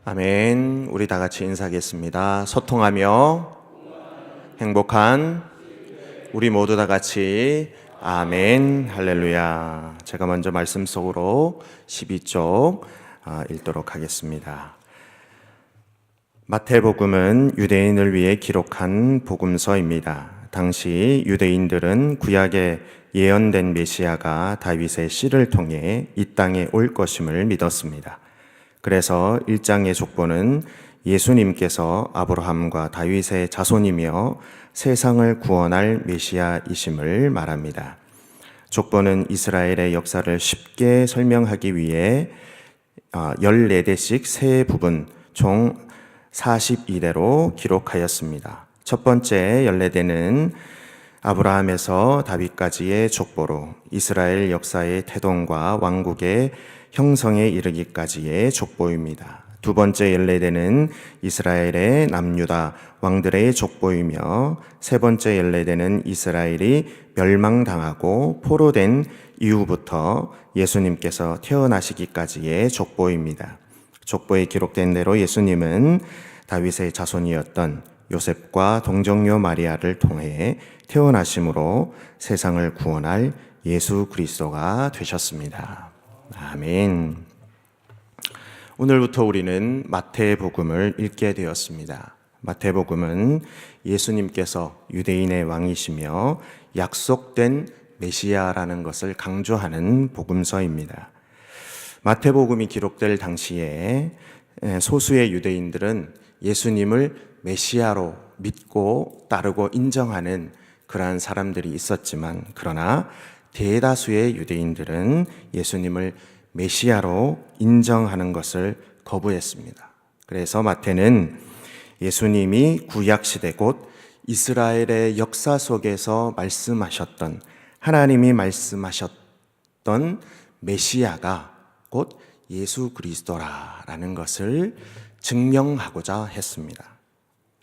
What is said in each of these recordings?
아멘. 우리 다 같이 인사하겠습니다. 소통하며 행복한 우리 모두 다 같이 아멘. 할렐루야. 제가 먼저 말씀 속으로 12쪽 읽도록 하겠습니다. 마태복음은 유대인을 위해 기록한 복음서입니다. 당시 유대인들은 구약에 예언된 메시아가 다윗의 씨를 통해 이 땅에 올 것임을 믿었습니다. 그래서 1장의 족보는 예수님께서 아브라함과 다윗의 자손이며 세상을 구원할 메시아이심을 말합니다. 족보는 이스라엘의 역사를 쉽게 설명하기 위해 14대씩 세 부분 총 42대로 기록하였습니다. 첫 번째 14대는 아브라함에서 다윗까지의 족보로 이스라엘 역사의 태동과 왕국의 형성에 이르기까지의 족보입니다. 두 번째 14대는 이스라엘의 남유다 왕들의 족보이며 세 번째 14대는 이스라엘이 멸망당하고 포로된 이후부터 예수님께서 태어나시기까지의 족보입니다. 족보에 기록된 대로 예수님은 다윗의 자손이었던 요셉과 동정녀 마리아를 통해 태어나심으로 세상을 구원할 예수 그리스도가 되셨습니다. 아멘. 오늘부터 우리는 마태복음을 읽게 되었습니다. 마태복음은 예수님께서 유대인의 왕이시며 약속된 메시아라는 것을 강조하는 복음서입니다. 마태복음이 기록될 당시에 소수의 유대인들은 예수님을 메시아로 믿고 따르고 인정하는 그러한 사람들이 있었지만, 그러나 대다수의 유대인들은 예수님을 메시아로 인정하는 것을 거부했습니다. 그래서 마태는 예수님이 구약시대 곧 이스라엘의 역사 속에서 말씀하셨던, 하나님이 말씀하셨던 메시아가 곧 예수 그리스도라는 것을 증명하고자 했습니다.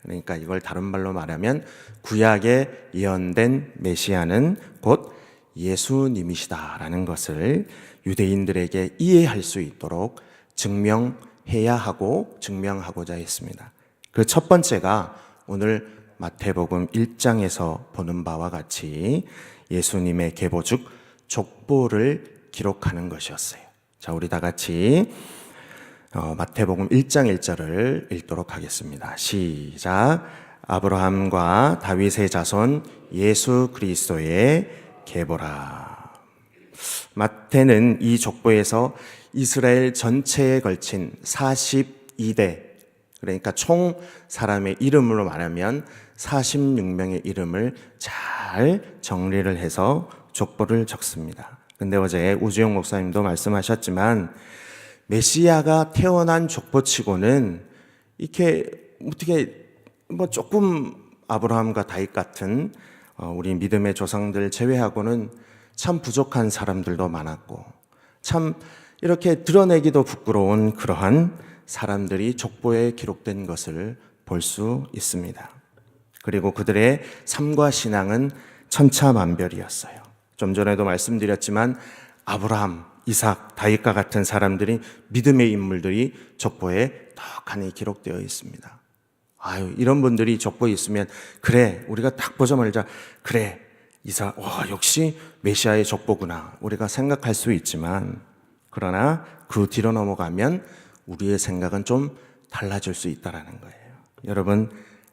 그러니까 이걸 다른 말로 말하면 구약에 예언된 메시아는 곧 예수님이시다라는 것을 유대인들에게 이해할 수 있도록 증명해야 하고 증명하고자 했습니다. 그 첫 번째가 오늘 마태복음 1장에서 보는 바와 같이 예수님의 계보 즉 족보를 기록하는 것이었어요. 자, 우리 다 같이 마태복음 1장 1절을 읽도록 하겠습니다. 시작. 아브라함과 다윗의 자손 예수 그리스도의 계보라. 마태는 이 족보에서 이스라엘 전체에 걸친 42대, 그러니까 총 사람의 이름으로 말하면 46명의 이름을 잘 정리를 해서 족보를 적습니다. 근데 어제 우주영 목사님도 말씀하셨지만 메시아가 태어난 족보치고는 이렇게 어떻게 조금 아브라함과 다윗 같은 우리 믿음의 조상들 제외하고는 참 부족한 사람들도 많았고, 참 이렇게 드러내기도 부끄러운 그러한 사람들이 족보에 기록된 것을 볼 수 있습니다. 그리고 그들의 삶과 신앙은 천차만별이었어요. 좀 전에도 말씀드렸지만 아브라함, 이삭, 다윗과 같은 사람들이 믿음의 인물들이 족보에 떡하니 기록되어 있습니다. 이런 분들이 족보에 있으면 그래, 우리가 딱 보자마자 그래, 이삭, 역시 메시아의 족보구나 우리가 생각할 수 있지만, 그러나 그 뒤로 넘어가면 우리의 생각은 좀 달라질 수 있다는 거예요. 여러분,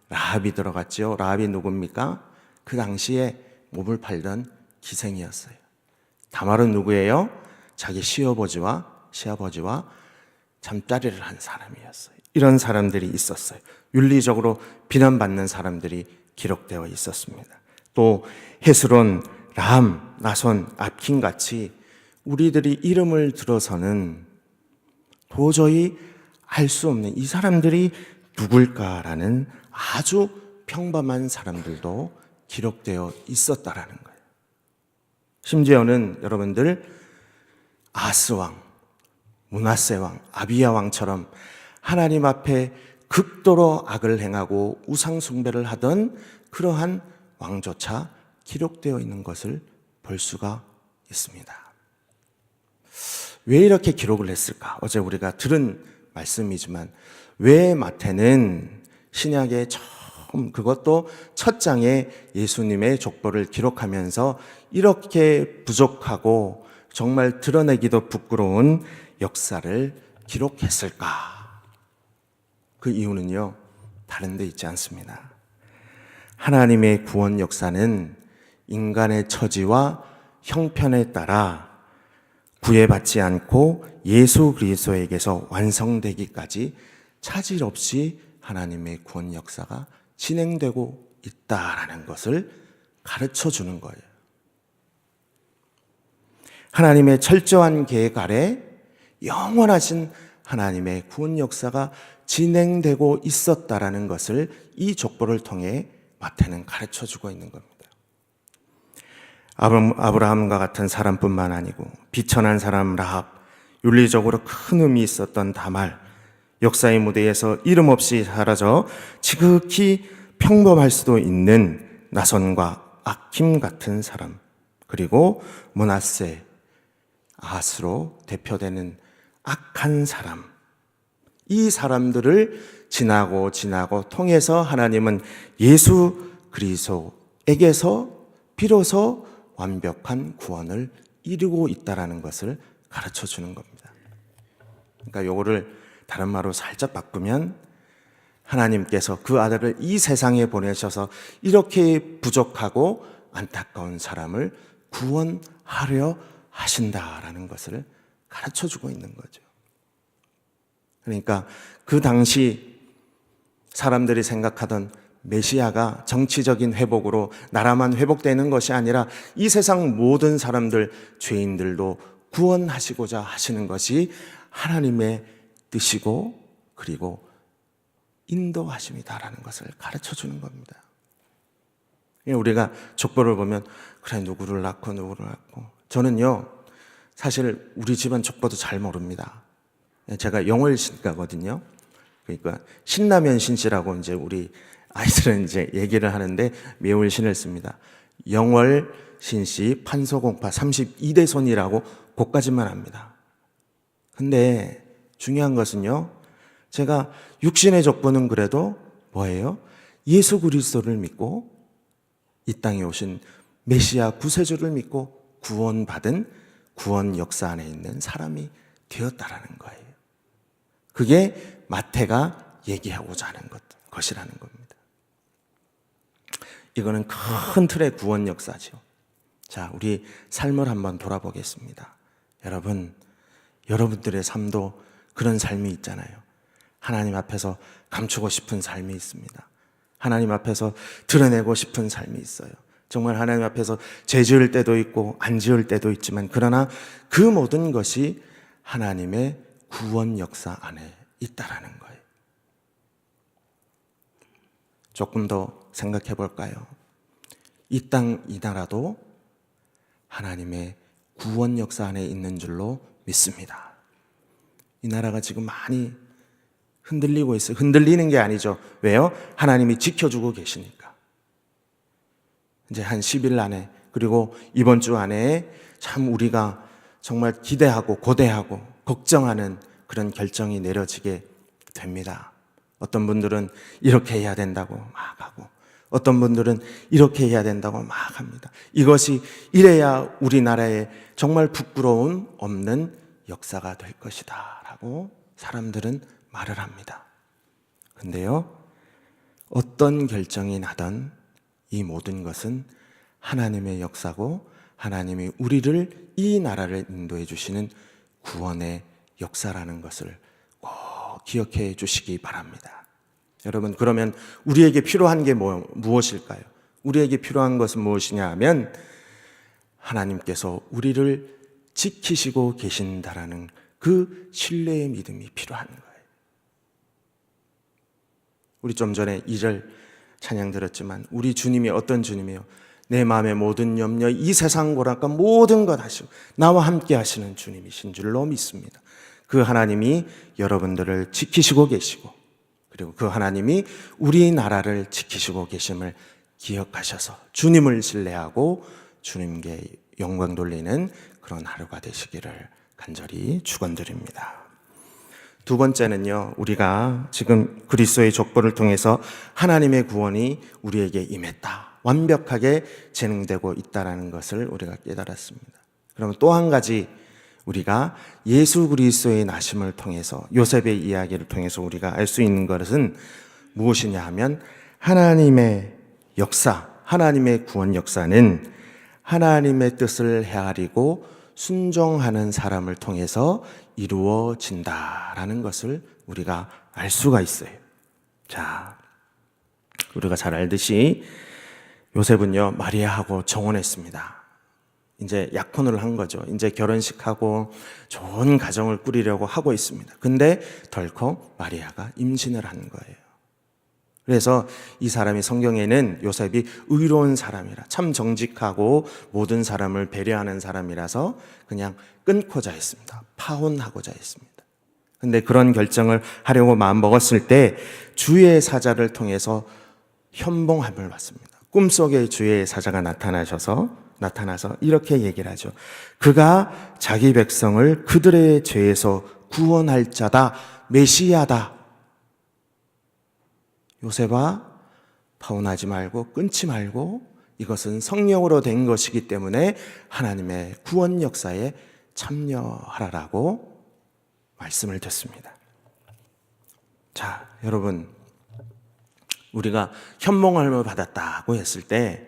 라합이 들어갔죠. 라합이 누굽니까? 그 당시에 몸을 팔던 기생이었어요. 다말은 누구예요? 자기 시아버지와 잠자리를 한 사람이었어요. 이런 사람들이 있었어요. 윤리적으로 비난받는 사람들이 기록되어 있었습니다. 또 헤스론, 람, 나손, 압킨 같이 우리들이 이름을 들어서는 도저히 알 수 없는 이 사람들이 누굴까라는 아주 평범한 사람들도 기록되어 있었다라는 거예요. 심지어는 여러분들 아스 왕, 므낫세 왕, 아비야 왕처럼 하나님 앞에 극도로 악을 행하고 우상 숭배를 하던 그러한 왕조차 기록되어 있는 것을 볼 수가 있습니다. 왜 이렇게 기록을 했을까? 어제 우리가 들은 말씀이지만 왜 마태는 신약의 처음, 그것도 첫 장에 예수님의 족보를 기록하면서 이렇게 부족하고 정말 드러내기도 부끄러운 역사를 기록했을까? 그 이유는요, 다른 데 있지 않습니다. 하나님의 구원 역사는 인간의 처지와 형편에 따라 구애받지 않고 예수 그리스도에게서 완성되기까지 차질 없이 하나님의 구원 역사가 진행되고 있다라는 것을 가르쳐 주는 거예요. 하나님의 철저한 계획 아래 영원하신 하나님의 구원 역사가 진행되고 있었다라는 것을 이 족보를 통해 마태는 가르쳐 주고 있는 겁니다. 아브라함과 같은 사람뿐만 아니고 비천한 사람 라합, 윤리적으로 큰 의미 있었던 다말, 역사의 무대에서 이름 없이 사라져 지극히 평범할 수도 있는 나손과 아킴 같은 사람, 그리고 므낫세, 아스로 대표되는 악한 사람, 이 사람들을 지나고 통해서 하나님은 예수 그리스도에게서 비로소 완벽한 구원을 이루고 있다라는 것을 가르쳐 주는 겁니다. 그러니까 요거를 다른 말로 살짝 바꾸면 하나님께서 그 아들을 이 세상에 보내셔서 이렇게 부족하고 안타까운 사람을 구원하려 하신다라는 것을 가르쳐 주고 있는 거죠. 그러니까 그 당시 사람들이 생각하던 메시아가 정치적인 회복으로 나라만 회복되는 것이 아니라 이 세상 모든 사람들, 죄인들도 구원하시고자 하시는 것이 하나님의 뜻이고 그리고 인도하심이다라는 것을 가르쳐 주는 겁니다. 우리가 족보를 보면 그래 누구를 낳고 저는요 사실 우리 집안 족보도 잘 모릅니다. 제가 영월신가거든요. 그러니까 신라면 신씨라고 이제 우리 아이들은 이제 얘기를 하는데 매월 신을 씁니다. 영월 신씨 판소공파 32대 손이라고 그까지만 합니다. 근데 중요한 것은요, 제가 육신의 족보는 그래도 뭐예요? 예수 그리스도를 믿고 이 땅에 오신 메시아 구세주를 믿고 구원받은 구원 역사 안에 있는 사람이 되었다라는 거예요. 그게 마태가 얘기하고자 하는 것이라는 겁니다. 이거는 큰 틀의 구원 역사죠. 자, 우리 삶을 한번 돌아보겠습니다. 여러분들의 삶도 그런 삶이 있잖아요. 하나님 앞에서 감추고 싶은 삶이 있습니다. 하나님 앞에서 드러내고 싶은 삶이 있어요. 정말 하나님 앞에서 죄 지을 때도 있고 안 지을 때도 있지만 그러나 그 모든 것이 하나님의 구원 역사 안에 있다라는 거예요. 조금 더 생각해 볼까요? 이 땅, 이 나라도 하나님의 구원 역사 안에 있는 줄로 믿습니다. 이 나라가 지금 많이 흔들리고 있어요. 흔들리는 게 아니죠. 왜요? 하나님이 지켜주고 계시니까. 이제 한 10일 안에 그리고 이번 주 안에 참 우리가 정말 기대하고 고대하고 걱정하는 그런 결정이 내려지게 됩니다. 어떤 분들은 이렇게 해야 된다고 막 하고 어떤 분들은 이렇게 해야 된다고 막 합니다. 이것이 이래야 우리나라에 정말 부끄러움 없는 역사가 될 것이다 라고 사람들은 말을 합니다. 근데요, 어떤 결정이 나든 이 모든 것은 하나님의 역사고 하나님이 우리를 이 나라를 인도해 주시는 구원의 역사라는 것을 꼭 기억해 주시기 바랍니다. 여러분, 그러면 우리에게 필요한 게 무엇일까요? 우리에게 필요한 것은 무엇이냐 하면 하나님께서 우리를 지키시고 계신다라는 그 신뢰의 믿음이 필요한 거예요. 우리 좀 전에 2절 찬양 들었지만 우리 주님이 어떤 주님이에요? 내 마음의 모든 염려, 이 세상 고난과 모든 것 하시고 나와 함께 하시는 주님이신 줄로 믿습니다. 그 하나님이 여러분들을 지키시고 계시고 그리고 그 하나님이 우리나라를 지키시고 계심을 기억하셔서 주님을 신뢰하고 주님께 영광 돌리는 그런 하루가 되시기를 간절히 축원드립니다. 두 번째는요, 우리가 지금 그리스도의 족보를 통해서 하나님의 구원이 우리에게 임했다, 완벽하게 진행되고 있다는 것을 우리가 깨달았습니다. 그러면 또 한 가지, 우리가 예수 그리스도의 나심을 통해서, 요셉의 이야기를 통해서 우리가 알 수 있는 것은 무엇이냐 하면, 하나님의 역사, 하나님의 구원 역사는 하나님의 뜻을 헤아리고 순종하는 사람을 통해서 이루어진다라는 것을 우리가 알 수가 있어요. 자, 우리가 잘 알듯이 요셉은요, 마리아하고 정혼했습니다. 이제 약혼을 한 거죠. 이제 결혼식하고 좋은 가정을 꾸리려고 하고 있습니다. 근데 덜컥 마리아가 임신을 한 거예요. 그래서 이 사람이, 성경에는 요셉이 의로운 사람이라, 참 정직하고 모든 사람을 배려하는 사람이라서 그냥 끊고자 했습니다. 파혼하고자 했습니다. 근데 그런 결정을 하려고 마음먹었을 때 주의 사자를 통해서 현몽함을 받습니다. 꿈속에 주의 사자가 나타나서 이렇게 얘기를 하죠. 그가 자기 백성을 그들의 죄에서 구원할 자다, 메시아다. 요셉아, 파혼하지 말고 끊지 말고, 이것은 성령으로 된 것이기 때문에 하나님의 구원 역사에 참여하라라고 말씀을 듣습니다. 자, 여러분, 우리가 현몽함을 받았다고 했을 때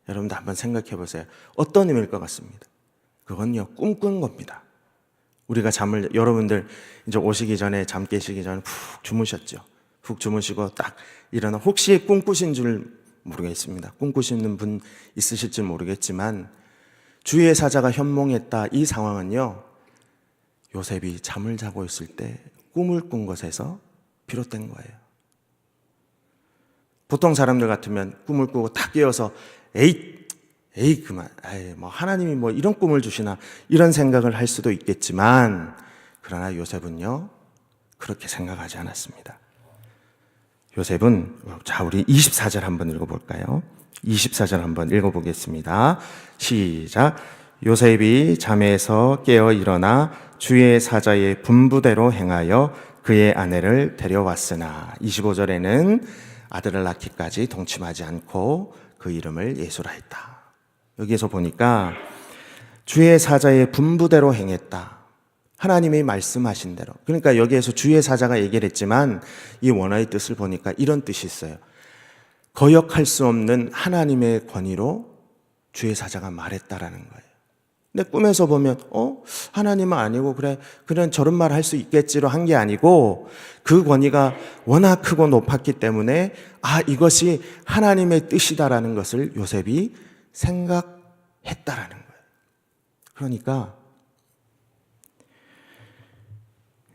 여러분도 한번 생각해 보세요. 어떤 의미일 것 같습니다. 그건요, 꿈꾼 겁니다. 우리가 여러분들 이제 오시기 전에, 잠 깨시기 전에 푹 주무셨죠. 푹 주무시고 딱 일어나, 혹시 꿈꾸신 줄 모르겠습니다. 꿈꾸시는 분 있으실지 모르겠지만, 주의 사자가 현몽했다, 이 상황은요, 요셉이 잠을 자고 있을 때 꿈을 꾼 것에서 비롯된 거예요. 보통 사람들 같으면 꿈을 꾸고 딱 깨어서 에이 그만, 뭐 하나님이 뭐 이런 꿈을 주시나, 이런 생각을 할 수도 있겠지만, 그러나 요셉은요, 그렇게 생각하지 않았습니다. 요셉은, 자, 우리 24절 한번 읽어볼까요? 24절 한번 읽어보겠습니다. 시작. 요셉이 잠에서 깨어 일어나 주의 사자의 분부대로 행하여 그의 아내를 데려왔으나, 25절에는 아들을 낳기까지 동침하지 않고 그 이름을 예수라 했다. 여기에서 보니까 주의 사자의 분부대로 행했다, 하나님이 말씀하신 대로. 그러니까 여기에서 주의 사자가 얘기를 했지만 이 원어의 뜻을 보니까 이런 뜻이 있어요. 거역할 수 없는 하나님의 권위로 주의 사자가 말했다라는 거예요. 근데 꿈에서 보면 하나님은 아니고 그래 저런 말 할 수 있겠지로 한 게 아니고, 그 권위가 워낙 크고 높았기 때문에 이것이 하나님의 뜻이다라는 것을 요셉이 생각했다라는 거예요. 그러니까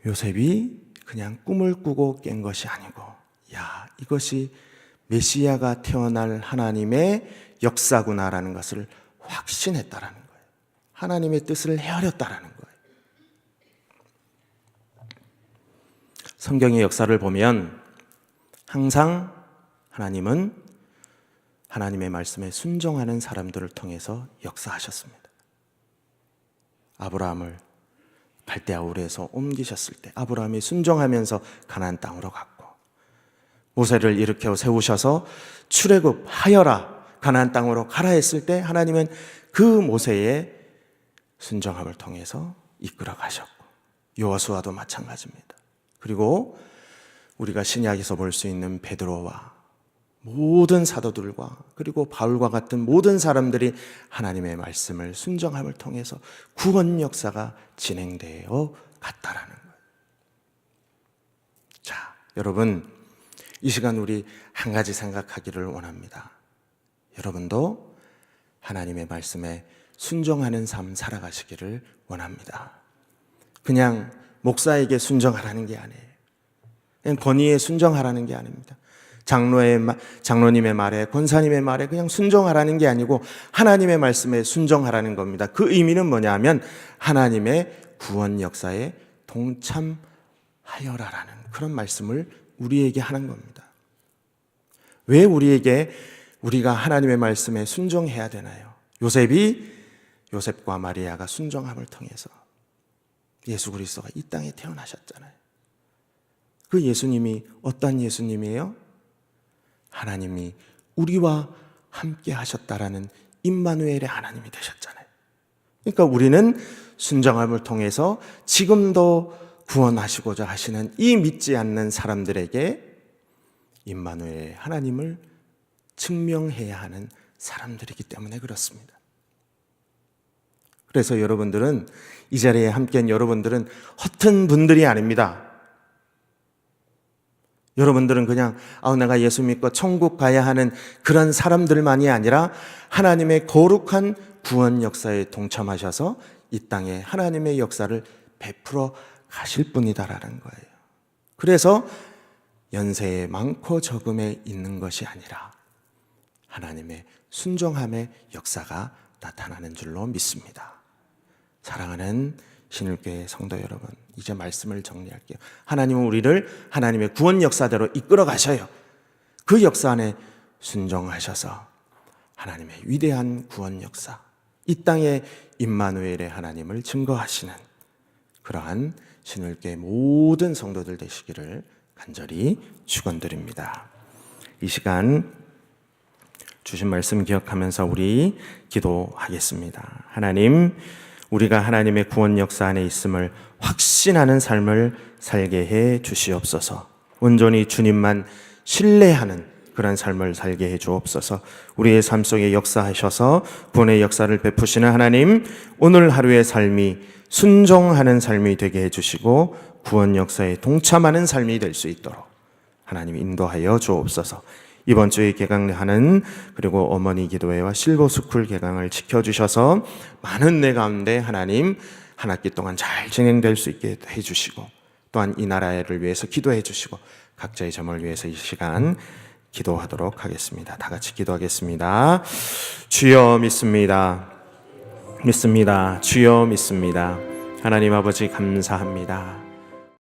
요셉이 그냥 꿈을 꾸고 깬 것이 아니고, 이것이 메시아가 태어날 하나님의 역사구나라는 것을 확신했다라는 거예요. 하나님의 뜻을 헤아렸다라는 거예요. 성경의 역사를 보면 항상 하나님은 하나님의 말씀에 순종하는 사람들을 통해서 역사하셨습니다. 아브라함을 갈대아 우르에서 옮기셨을 때 아브라함이 순종하면서 가나안 땅으로 갔고, 모세를 일으켜 세우셔서 출애굽하여라, 가나안 땅으로 가라 했을 때 하나님은 그 모세의 순종함을 통해서 이끌어 가셨고, 여호수아도 마찬가지입니다. 그리고 우리가 신약에서 볼 수 있는 베드로와 모든 사도들과 그리고 바울과 같은 모든 사람들이 하나님의 말씀을 순종함을 통해서 구원 역사가 진행되어 갔다라는 거예요. 자, 여러분, 이 시간 우리 한 가지 생각하기를 원합니다. 여러분도 하나님의 말씀에 순종하는 삶 살아가시기를 원합니다. 그냥 목사에게 순종하라는 게 아니에요. 그냥 권위에 순종하라는 게 아닙니다. 장로님의 말에, 권사님의 말에 그냥 순종하라는 게 아니고 하나님의 말씀에 순종하라는 겁니다. 그 의미는 뭐냐 하면 하나님의 구원 역사에 동참하여라라는 그런 말씀을 우리에게 하는 겁니다. 왜 우리가 하나님의 말씀에 순종해야 되나요? 요셉과 마리아가 순종함을 통해서 예수 그리스도가 이 땅에 태어나셨잖아요. 그 예수님이 어떤 예수님이에요? 하나님이 우리와 함께 하셨다라는 임마누엘의 하나님이 되셨잖아요. 그러니까 우리는 순종함을 통해서 지금도 구원하시고자 하시는 이 믿지 않는 사람들에게 임마누엘의 하나님을 증명해야 하는 사람들이기 때문에 그렇습니다. 그래서 여러분들은, 이 자리에 함께한 여러분들은 허튼 분들이 아닙니다. 여러분들은 그냥 내가 예수 믿고 천국 가야 하는 그런 사람들만이 아니라 하나님의 거룩한 구원 역사에 동참하셔서 이 땅에 하나님의 역사를 베풀어 가실 분이다라는 거예요. 그래서 연세에 많고 적음에 있는 것이 아니라 하나님의 순종함의 역사가 나타나는 줄로 믿습니다. 사랑하는 신일교회 성도 여러분, 이제 말씀을 정리할게요. 하나님은 우리를 하나님의 구원 역사대로 이끌어 가셔요. 그 역사 안에 순종하셔서 하나님의 위대한 구원 역사, 이 땅에 임마누엘의 하나님을 증거하시는 그러한 신일교회 모든 성도들 되시기를 간절히 축원드립니다. 이 시간 주신 말씀 기억하면서 우리 기도하겠습니다. 하나님, 우리가 하나님의 구원 역사 안에 있음을 확신하는 삶을 살게 해 주시옵소서. 온전히 주님만 신뢰하는 그런 삶을 살게 해 주옵소서. 우리의 삶 속에 역사하셔서 구원의 역사를 베푸시는 하나님, 오늘 하루의 삶이 순종하는 삶이 되게 해 주시고 구원 역사에 동참하는 삶이 될 수 있도록 하나님 인도하여 주옵소서. 이번 주에 개강하는 그리고 어머니 기도회와 실버스쿨 개강을 지켜주셔서 많은 은혜 가운데 하나님 한 학기 동안 잘 진행될 수 있게 해주시고, 또한 이 나라를 위해서 기도해 주시고 각자의 점을 위해서 이 시간 기도하도록 하겠습니다. 다 같이 기도하겠습니다. 주여 믿습니다. 믿습니다. 주여 믿습니다. 하나님 아버지 감사합니다.